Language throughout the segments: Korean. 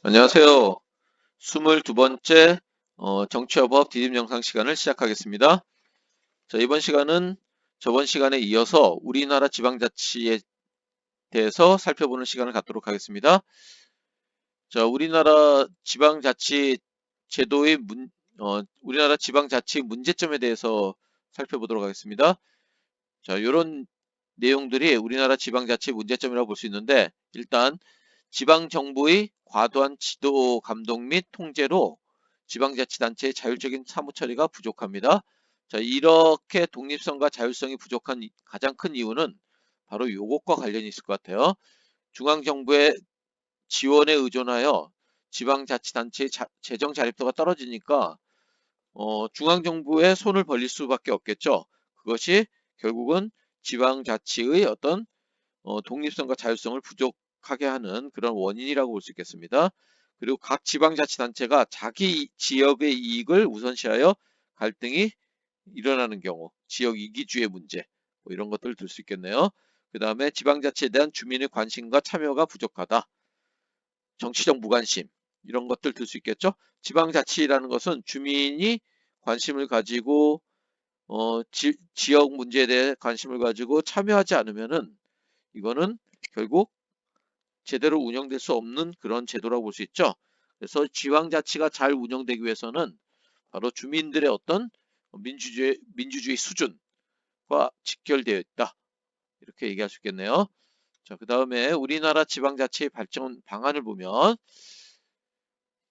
안녕하세요. 22번째 정치화법 디딤 영상 시간을 시작하겠습니다. 자, 이번 시간은 저번 시간에 이어서 우리나라 지방자치에 대해서 살펴보는 시간을 갖도록 하겠습니다. 자, 우리나라 지방자치 제도의 우리나라 지방자치 문제점에 대해서 살펴보도록 하겠습니다. 자, 이런 내용들이 우리나라 지방자치 문제점이라고 볼 수 있는데, 일단 지방정부의 과도한 지도 감독 및 통제로 지방자치단체의 자율적인 사무처리가 부족합니다. 자, 이렇게 독립성과 자율성이 부족한 가장 큰 이유는 바로 요것과 관련이 있을 것 같아요. 중앙정부의 지원에 의존하여 지방자치단체의 재정 자립도가 떨어지니까 중앙정부의 손을 벌릴 수밖에 없겠죠. 그것이 결국은 지방자치의 어떤 독립성과 자율성을 부족하게 하는 그런 원인이라고 볼 수 있겠습니다. 그리고 각 지방자치단체가 자기 지역의 이익을 우선시하여 갈등이 일어나는 경우, 지역 이기주의 문제, 뭐 이런 것들을 들 수 있겠네요. 그 다음에 지방자치에 대한 주민의 관심과 참여가 부족하다. 정치적 무관심, 이런 것들 들 수 있겠죠. 지방자치라는 것은 주민이 관심을 가지고 지역 문제에 대해 관심을 가지고 참여하지 않으면은 이거는 결국 제대로 운영될 수 없는 그런 제도라고 볼 수 있죠. 그래서 지방자치가 잘 운영되기 위해서는 바로 주민들의 어떤 민주주의 수준과 직결되어 있다. 이렇게 얘기할 수 있겠네요. 자, 그 다음에 우리나라 지방자치의 발전 방안을 보면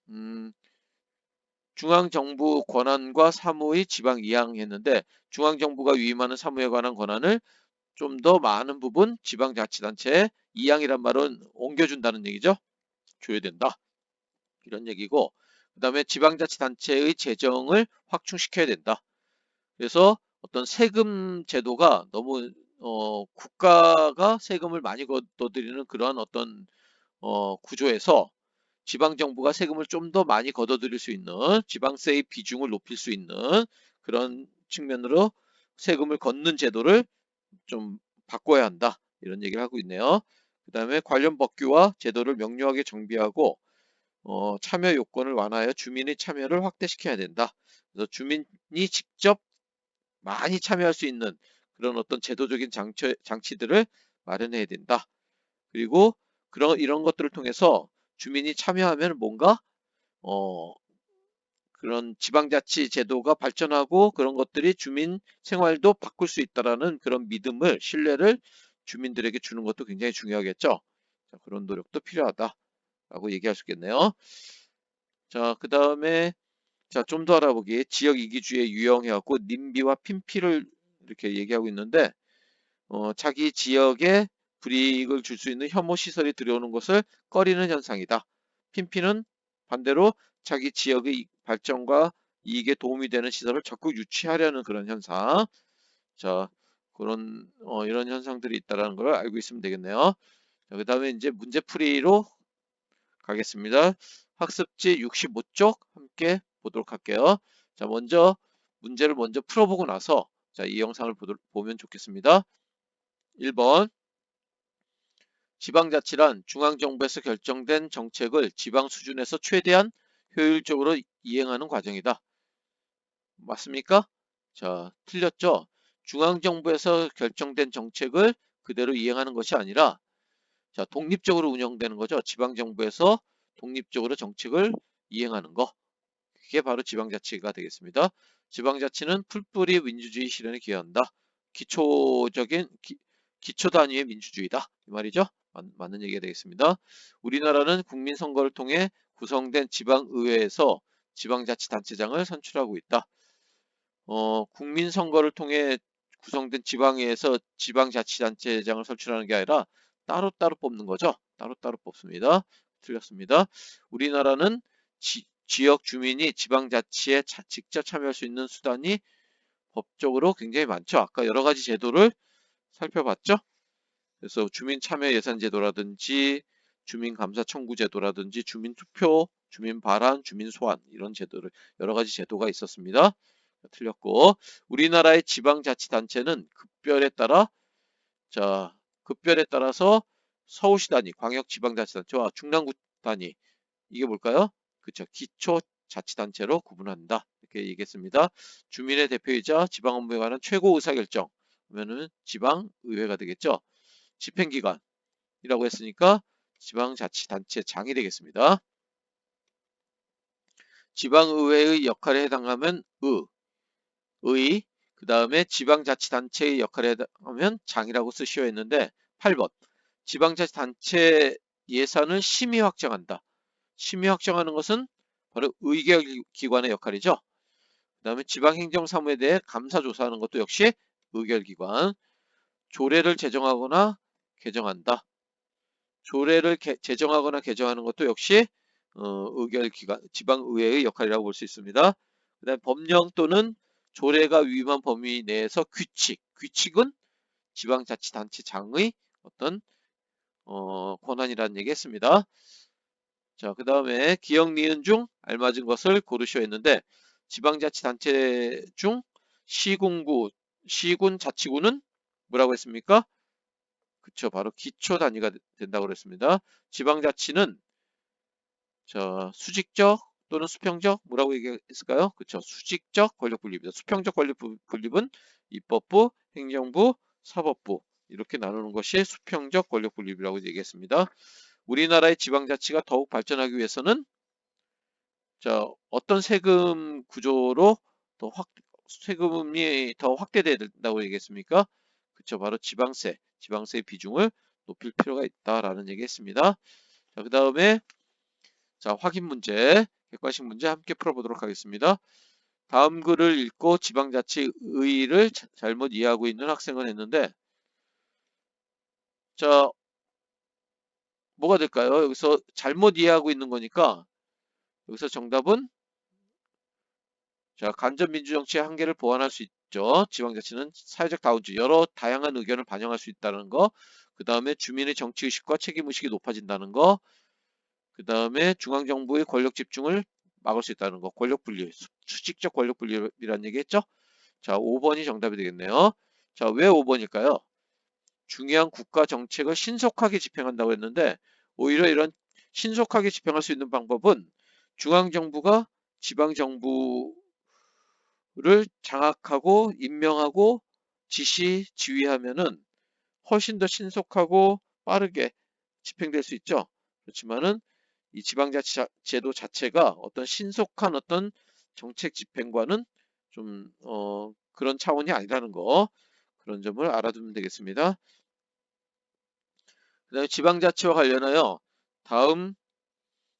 음, 중앙정부 권한과 사무의 지방 이양했는데 중앙정부가 위임하는 사무에 관한 권한을 좀 더 많은 부분 지방자치단체에 이양이란 말은 옮겨준다는 얘기죠. 줘야 된다. 이런 얘기고, 그 다음에 지방자치단체의 재정을 확충시켜야 된다. 그래서 어떤 세금 제도가 너무 국가가 세금을 많이 걷어들이는 그러한 어떤 구조에서 지방정부가 세금을 좀 더 많이 걷어들일 수 있는, 지방세의 비중을 높일 수 있는 그런 측면으로 세금을 걷는 제도를 좀 바꿔야 한다. 이런 얘기를 하고 있네요. 그 다음에 관련 법규와 제도를 명료하게 정비하고 참여 요건을 완화하여 주민의 참여를 확대시켜야 된다. 그래서 주민이 직접 많이 참여할 수 있는 그런 어떤 제도적인 장치들을 마련해야 된다. 그리고 이런 것들을 통해서 주민이 참여하면 뭔가 어, 그런 지방자치 제도가 발전하고 그런 것들이 주민 생활도 바꿀 수 있다라는 그런 믿음을, 신뢰를 주민들에게 주는 것도 굉장히 중요하겠죠. 자, 그런 노력도 필요하다라고 얘기할 수 있겠네요. 자, 그 다음에 좀 더 알아보기. 지역 이기주의에 유형해갖고 님비와 핀피를 이렇게 얘기하고 있는데 자기 지역에 불이익을 줄 수 있는 혐오 시설이 들여오는 것을 꺼리는 현상이다. 핀피는 반대로 자기 지역의 발전과 이익에 도움이 되는 시설을 적극 유치하려는 그런 현상. 자, 그런 이런 현상들이 있다는 걸 알고 있으면 되겠네요. 그 다음에 이제 문제풀이로 가겠습니다. 학습지 65쪽 함께 보도록 할게요. 자, 문제를 먼저 풀어보고 나서 이 영상을 보면 좋겠습니다. 1번 지방자치란 중앙정부에서 결정된 정책을 지방 수준에서 최대한 효율적으로 이행하는 과정이다. 맞습니까? 자, 틀렸죠? 중앙정부에서 결정된 정책을 그대로 이행하는 것이 아니라 독립적으로 운영되는 거죠. 지방정부에서 독립적으로 정책을 이행하는 거. 그게 바로 지방자치가 되겠습니다. 지방자치는 풀뿌리 민주주의 실현에 기여한다. 기초 단위의 민주주의다. 이 말이죠. 맞는 얘기가 되겠습니다. 우리나라는 국민선거를 통해 구성된 지방의회에서 지방자치단체장을 선출하고 있다. 국민선거를 통해 구성된 지방의회에서 지방자치단체장을 선출하는 게 아니라 따로따로 뽑는 거죠. 따로따로 뽑습니다. 틀렸습니다. 우리나라는 지역 주민이 지방자치에 직접 참여할 수 있는 수단이 법적으로 굉장히 많죠. 아까 여러 가지 제도를 살펴봤죠. 그래서 주민참여예산제도라든지 주민감사청구제도라든지 주민투표, 주민발안, 주민소환 이런 제도를 여러 가지 제도가 있었습니다. 틀렸고 우리나라의 지방자치단체는 급별에 따라서 서울시 단위 광역지방자치단체와 중랑구 단위 이게 뭘까요? 그쵸. 기초자치단체로 구분한다. 이렇게 얘기했습니다. 주민의 대표이자 지방 업무에 관한 최고 의사결정. 그러면은 지방의회가 되겠죠. 집행기관이라고 했으니까 지방자치단체장이 되겠습니다. 지방의회의 역할에 해당하면 의, 그 다음에 지방자치단체의 역할에 해당하면 장이라고 쓰시오 했는데 8번 지방자치단체 예산을 심의 확정한다. 심의 확정하는 것은 바로 의결기관의 역할이죠. 그 다음에 지방행정사무에 대해 감사조사하는 것도 역시 의결기관. 조례를 제정하거나 개정한다. 조례를 제정하거나 개정하는 것도 역시 의결기관, 지방의회의 역할이라고 볼 수 있습니다. 그 다음에 법령 또는 조례가 위임한 범위 내에서 규칙은 지방자치단체장의 어떤 권한이라는 얘기 했습니다. 자, 그 다음에 기역, 니은 중 알맞은 것을 고르시오 했는데 지방자치단체 중 시군, 자치구는 뭐라고 했습니까? 그쵸, 바로 기초 단위가 된다고 그랬습니다. 지방자치는 수직적 또는 수평적 뭐라고 얘기했을까요? 그쵸, 수직적 권력 분립입니다. 수평적 권력 분립은 입법부, 행정부, 사법부 이렇게 나누는 것이 수평적 권력 분립이라고 얘기했습니다. 우리나라의 지방자치가 더욱 발전하기 위해서는 어떤 세금 구조로 세금이 더 확대돼야 된다고 얘기했습니까? 그쵸, 바로 지방세 비중을 높일 필요가 있다라는 얘기했습니다. 자, 그 다음에 확인 문제, 객관식 문제 함께 풀어보도록 하겠습니다. 다음 글을 읽고 지방자치 의의를 잘못 이해하고 있는 학생을 했는데 뭐가 될까요? 여기서 잘못 이해하고 있는 거니까 여기서 정답은 간접민주정치의 한계를 보완할 수 있죠. 지방자치는 사회적 다우즈, 여러 다양한 의견을 반영할 수 있다는 거. 그 다음에 주민의 정치의식과 책임의식이 높아진다는 거. 그 다음에 중앙정부의 권력 집중을 막을 수 있다는 거. 권력분리, 수직적 권력분리라는 얘기했죠. 5번이 정답이 되겠네요. 왜 5번일까요? 중요한 국가 정책을 신속하게 집행한다고 했는데 오히려 이런 신속하게 집행할 수 있는 방법은 중앙정부가 지방정부 를 장악하고 임명하고 지휘하면은 훨씬 더 신속하고 빠르게 집행될 수 있죠. 그렇지만은 이 지방자치 제도 자체가 어떤 신속한 어떤 정책 집행과는 좀 그런 차원이 아니라는 거, 그런 점을 알아두면 되겠습니다. 그 다음에 지방자치와 관련하여 다음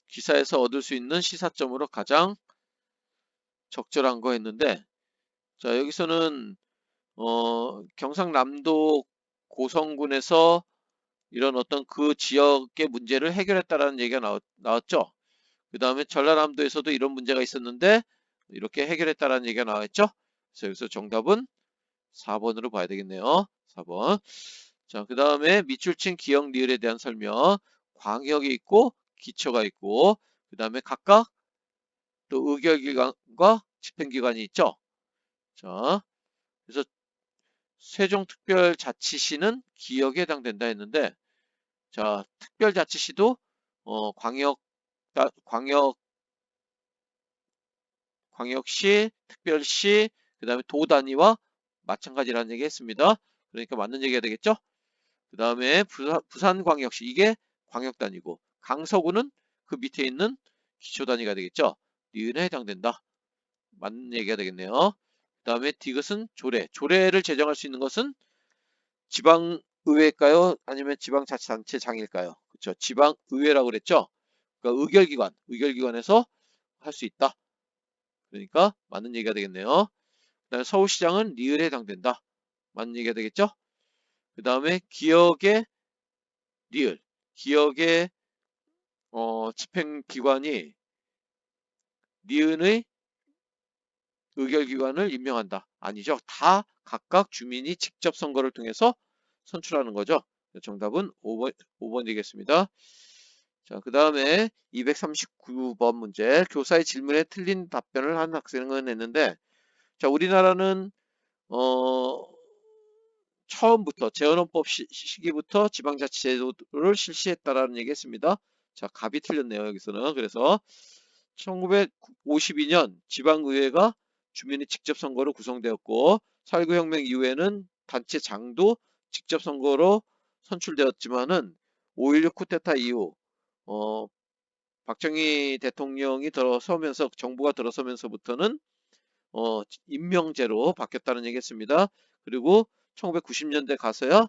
기사에서 얻을 수 있는 시사점으로 가장 적절한 거 했는데 여기서는 경상남도 고성군에서 이런 어떤 그 지역의 문제를 해결했다라는 얘기가 나왔죠. 그 다음에 전라남도에서도 이런 문제가 있었는데 이렇게 해결했다라는 얘기가 나왔죠. 그래서 여기서 정답은 4번으로 봐야 되겠네요. 4번. 그 다음에 밑줄친 기역, 니을에 대한 설명. 광역이 있고 기초가 있고 그 다음에 각각 또 의결기관과 집행기관이 있죠. 그래서 세종특별자치시는 기역에 해당된다 했는데 특별자치시도 광역시, 특별시, 그 다음에 도 단위와 마찬가지라는 얘기 했습니다. 그러니까 맞는 얘기가 되겠죠? 그 다음에 부산광역시, 이게 광역단위고 강서구는 그 밑에 있는 기초단위가 되겠죠? 니은에 해당된다. 맞는 얘기가 되겠네요. 그 다음에 디귿은 조례를 제정할 수 있는 것은 지방의회일까요? 아니면 지방자치단체장일까요? 그렇죠. 지방의회라고 그랬죠. 그러니까 의결기관에서 할 수 있다. 그러니까 맞는 얘기가 되겠네요. 그다음에 서울시장은 리을에 해당된다. 맞는 얘기가 되겠죠. 그 다음에 기역의 리을, 기역의 집행기관이 니은의 의결기관을 임명한다. 아니죠. 다 각각 주민이 직접 선거를 통해서 선출하는 거죠. 정답은 5번 되겠습니다. 그 다음에 239번 문제. 교사의 질문에 틀린 답변을 한 학생은 했는데, 우리나라는, 처음부터, 재헌헌법 시기부터 지방자치제도를 실시했다라는 얘기 했습니다. 자, 갑이 틀렸네요, 여기서는. 그래서 1952년 지방의회가 주민이 직접 선거로 구성되었고 4.19 혁명 이후에는 단체장도 직접 선거로 선출되었지만은 5.16 쿠데타 이후 어, 박정희 대통령이 들어서면서 정부가 들어서면서부터는 임명제로 바뀌었다는 얘기했습니다. 그리고 1990년대 가서야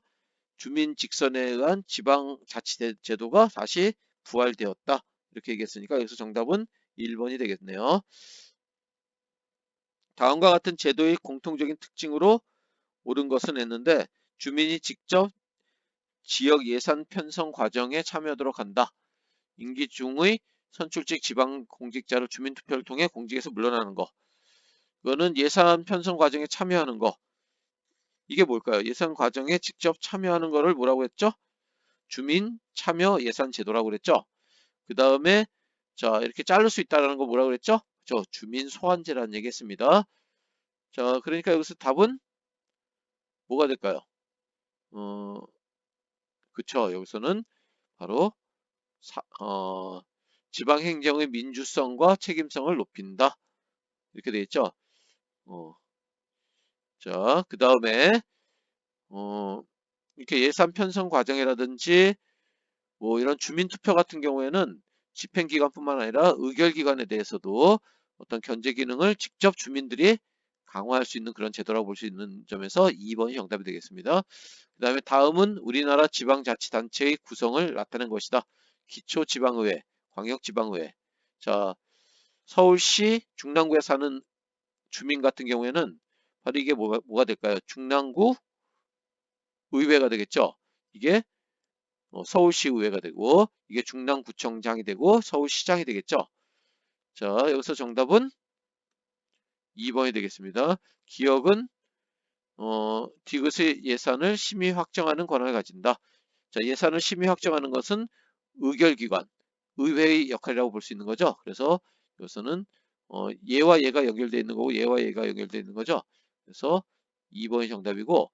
주민 직선에 의한 지방자치제도가 다시 부활되었다. 이렇게 얘기했으니까 여기서 정답은 1번이 되겠네요. 다음과 같은 제도의 공통적인 특징으로 옳은 것은 했는데 주민이 직접 지역 예산 편성 과정에 참여하도록 한다. 임기 중의 선출직 지방 공직자를 주민투표를 통해 공직에서 물러나는 거. 이거는 예산 편성 과정에 참여하는 거. 이게 뭘까요? 예산 과정에 직접 참여하는 거를 뭐라고 했죠? 주민 참여 예산 제도라고 그랬죠? 그 다음에 자 이렇게 자를 수 있다는 거 뭐라고 그랬죠? 저 주민 소환제라는 얘기 했습니다. 자 그러니까 여기서 답은 뭐가 될까요? 어 그쵸 여기서는 바로 지방행정의 민주성과 책임성을 높인다 이렇게 돼 있죠. 자 그 다음에 이렇게 예산 편성 과정이라든지 뭐 이런 주민투표 같은 경우에는 집행기관뿐만 아니라 의결기관에 대해서도 어떤 견제 기능을 직접 주민들이 강화할 수 있는 그런 제도라고 볼 수 있는 점에서 2번이 정답이 되겠습니다. 그 다음에 다음은 우리나라 지방자치단체의 구성을 나타낸 것이다. 기초지방의회, 광역지방의회. 자, 서울시 중랑구에 사는 주민 같은 경우에는 바로 이게 뭐가 될까요? 중랑구 의회가 되겠죠. 이게 서울시 의회가 되고 이게 중랑구청장이 되고 서울시장이 되겠죠. 자 여기서 정답은 2번이 되겠습니다. 기업은 디귿의 예산을 심의 확정하는 권한을 가진다. 자 예산을 심의 확정하는 것은 의결기관, 의회의 역할이라고 볼 수 있는 거죠. 그래서 여기서는 얘와 얘가 연결되어 있는 거고 얘와 얘가 연결되어 있는 거죠. 그래서 2번이 정답이고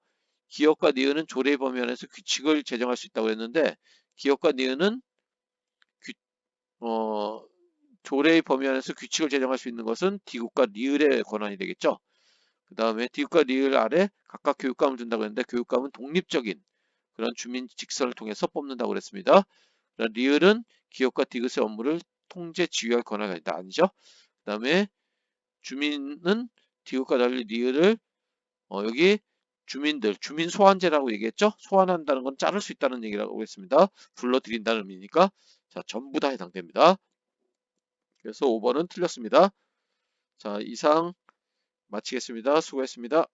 기업과 니은은 조례 범위 안에서 규칙을 제정할 수 있다고 했는데 기업과 니은은 어, 조례의 범위 안에서 규칙을 제정할 수 있는 것은 디귿과 리을의 권한이 되겠죠. 그 다음에 디귿과 리을 아래 각각 교육감을 둔다고 했는데 교육감은 독립적인 그런 주민 직선을 통해서 뽑는다고 그랬습니다. 리을은 기업과 디귿의 업무를 통제 지휘할 권한이 있다. 아니죠. 그 다음에 주민은 디귿과 달리 리을을 여기 주민들, 주민 소환제라고 얘기했죠. 소환한다는 건 자를 수 있다는 얘기라고 했습니다. 불러들인다는 의미니까 자 전부 다 해당됩니다. 그래서 5번은 틀렸습니다. 자, 이상 마치겠습니다. 수고했습니다.